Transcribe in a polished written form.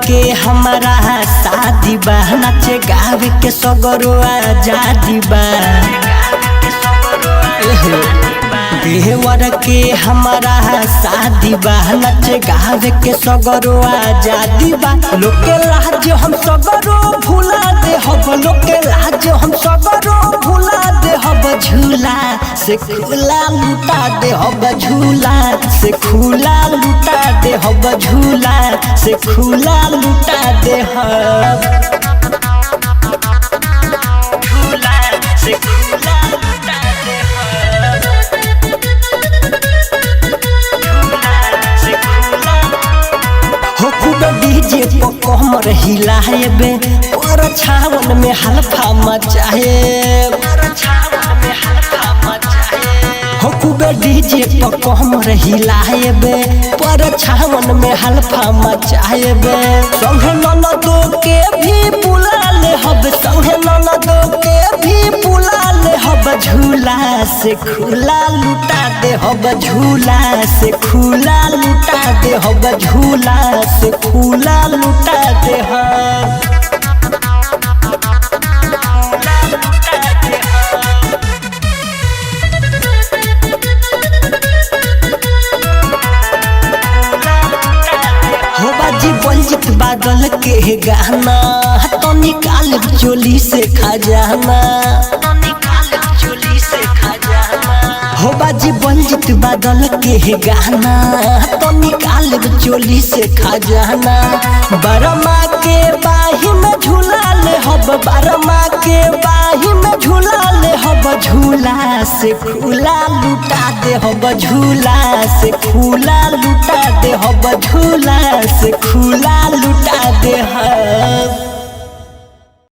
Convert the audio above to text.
के हमारा शादी बा नाचे गावे के सगरो आजादी बा देवर के हमारा शादी बा नाचे गावे के सगरो आजादी बा लोग के लाज हम सगरो भुला दे हब लोग के लाज हम सगरो भुला दे हब झूला से खुला लुटा दे हब झूला से खुला लुटा दे हब झूला से खुला लुटा दे हब झूला से खुला लुटा दे हो खूब डीजे पर कमर हिलाएबे पर छावन में हल्फा मचाए हो खूब डीजे पर कमर हिलाएबे पर छावन में हल्फा मचाएबे संगे ननदो के भी बुला ले हब संगे ननदो के भी बुला ले हब झूला से खुला लुटा दे हब झूला से खुला लुटा दे हब झूला से खुला लुटा दे हब हो बाजी बलजित बादल के गाना तो निकाल चोली से खजाना हो बाजी बलजित बादल के गाना तो निकाल चोली से खजाना बरमा के बाही में झूला ले हब बरमा के बाही में झूला ले हब झूला से खुला लुटा दे हब झूला से खुला लुटा दे हब झूला से खुला लुटा दे हब।